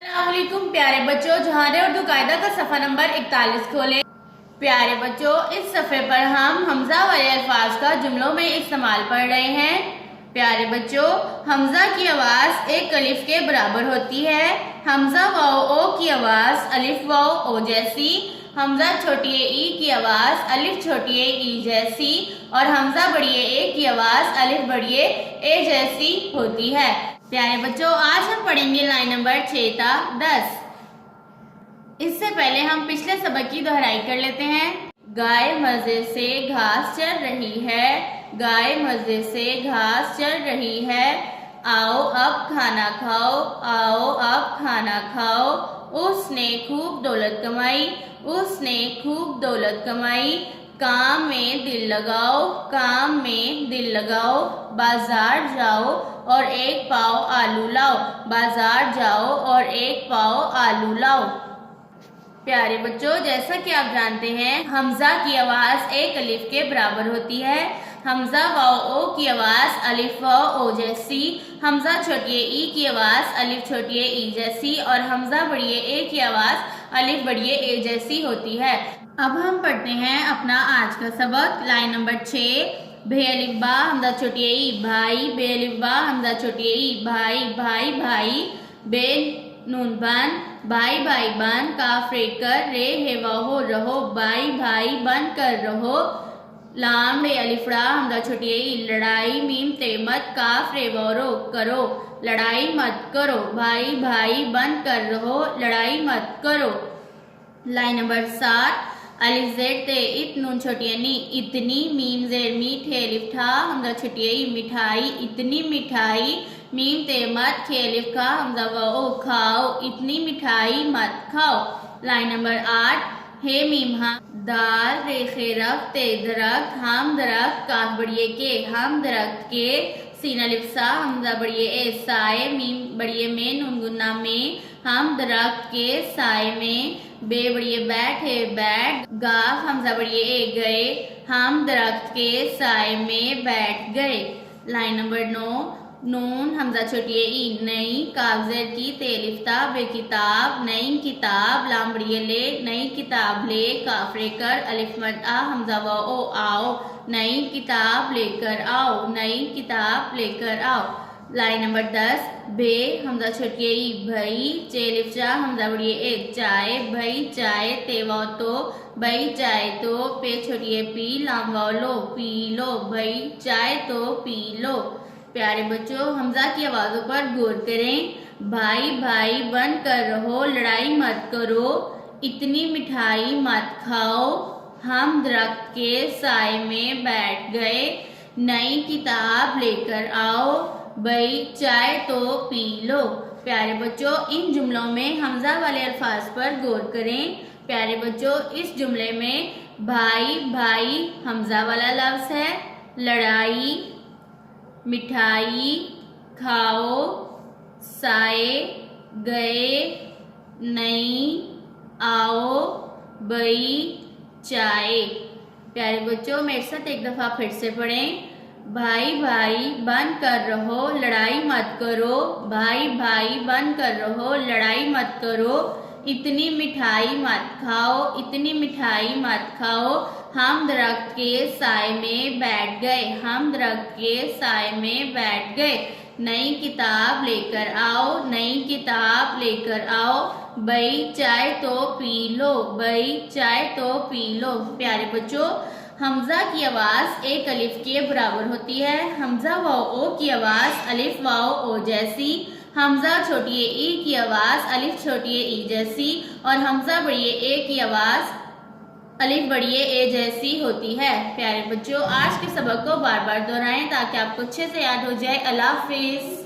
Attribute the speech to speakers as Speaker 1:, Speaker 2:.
Speaker 1: अस्सलामुअलैकुम प्यारे बच्चों, जहारे उर्दू कायदा का सफ़ा नंबर 41 खोलें। प्यारे बच्चों, इस सफ़े पर हम हमजा वाले अल्फाज का जुमलों में इस्तेमाल पढ़ रहे हैं। प्यारे बच्चों, हमजा की आवाज़ एक अलिफ के बराबर होती है। हमजा वाओ ओ की आवाज़ अलिफ वाओ ओ जैसी, हमजा छोटी ई की आवाज़ अलिफ छोटी ई जैसी और हमजा बड़ी ए की आवाज़ अलिफ बड़ी ए जैसी होती है। प्यारे बच्चों, आज हम पढ़ेंगे लाइन नंबर 6 ता 10। इससे पहले हम पिछले सबक की दोहराई कर लेते हैं। गाय मजे से घास चर रही है, गाय मजे से घास चर रही है। आओ अब खाना खाओ, आओ अब खाना खाओ। उसने खूब दौलत कमाई, उसने खूब दौलत कमाई। काम में दिल लगाओ, काम में दिल लगाओ। बाजार जाओ और एक पाव आलू लाओ, बाजार जाओ और एक पाव आलू लाओ। प्यारे बच्चों, जैसा कि आप जानते हैं, हमजा की आवाज़ एक अलिफ के बराबर होती है। हमजा वाओ ओ की आवाज़ अलिफ वाओ ओ जैसी, हमजा छोटी ई की आवाज़ अलिफ छोटी ई जैसी और हमजा बड़ी ए की आवाज़ अलिफ बड़ी ए जैसी होती है। अब हम पढ़ते हैं अपना आज का सबक। Line number 6। बे अलिफ बा हमजा छोटी ई भाई, बे अलिफ बा हमजा छोटी ई भाई भाई भाई। बे नून बन भाई भाई बन, काफ रे कर रे हे वाहो रहो, भाई भाई बन कर रहो। लाम रे अलिफड़ा हमजा छोटी ई लड़ाई, मीम ते मत काफ रे वारो करो, लड़ाई मत करो। भाई भाई बन कर रहो, लड़ाई मत करो। Line number 7। अलिफ जेड ते इत नून छोटी नी इतनी, मीम जेड मीठे अलिफ ठा हमजा छोटी ई मिठाई, इतनी मिठाई। मीम ते मत खे अलिफ खा हमजा वाओ खाओ, इतनी मिठाई मत खाओ। Line number 8। हे मीम हा दाल रे खे रफ ते दरख्त, हम दरख्त काफ बड़िए के, हम दरख्त के। सीन अलिफ सा हमजा बड़िए ए साए, मीम बड़िए में नून गुन्ना में, हम दरख्त के साए में। बे बड़िए बैठ है बैठ, गाफ हमजा बड़िए ए गए, हम दरख्त के साए में बैठ गए। Line number 9। नून हमजा छोटी ई नई, काबजेर की तेलिफ्ता बेकिताब, नई किताब। लाम बड़िए ले नई किताब ले, काफरे कर अलिफ मद आ हमजा वाओ आओ, नई किताब लेकर आओ, नई किताब लेकर आओ। Line number 10। बे हमजा छोटी ई भई, चेलिफ्जा हमजा बड़िए ए चाय, भई चाय। ते वाओ तो भई चाय तो, पे छोटी पी लाम वाओ लो पी लो, भई चाय तो पी लो। प्यारे बच्चों, हमजा की आवाज़ों पर गौर करें। भाई भाई बन कर रहो, लड़ाई मत करो। इतनी मिठाई मत खाओ, हम दरख्त के साए में बैठ गए। नई किताब लेकर आओ, भाई चाय तो पी लो। प्यारे बच्चों, इन जुमलों में हमजा वाले अल्फाज पर गौर करें। प्यारे बच्चों, इस जुमले में भाई भाई हमजा वाला लफ्ज़ है। लड़ाई, मिठाई, खाओ, साए, गए, नई, आओ, बई, चाय। प्यारे बच्चों, मेरे साथ एक दफ़ा फिर से पढ़ें। भाई भाई बन कर रहो, लड़ाई मत करो, भाई भाई बन कर रहो, लड़ाई मत करो। इतनी मिठाई मत खाओ, इतनी मिठाई मत खाओ। हम दरख्त के साए में बैठ गए, हम दरख्त के साए में बैठ गए। नई किताब लेकर आओ, नई किताब लेकर आओ। बई चाय तो पी लो, बई चाय तो पी लो। प्यारे बच्चों, हमजा की आवाज़ एक अलिफ के बराबर होती है। हमजा वाओ ओ की आवाज़ अलिफ वाओ ओ जैसी, हमजा छोटी ई की आवाज़ अलिफ छोटी ई जैसी और हमजा बड़ी ए की आवाज़ अलिफ बड़ी ए जैसी होती है। प्यारे बच्चों, आज के सबक को बार बार दोहराएं ताकि आपको अच्छे से याद हो जाए। अल्लाह हाफिज़।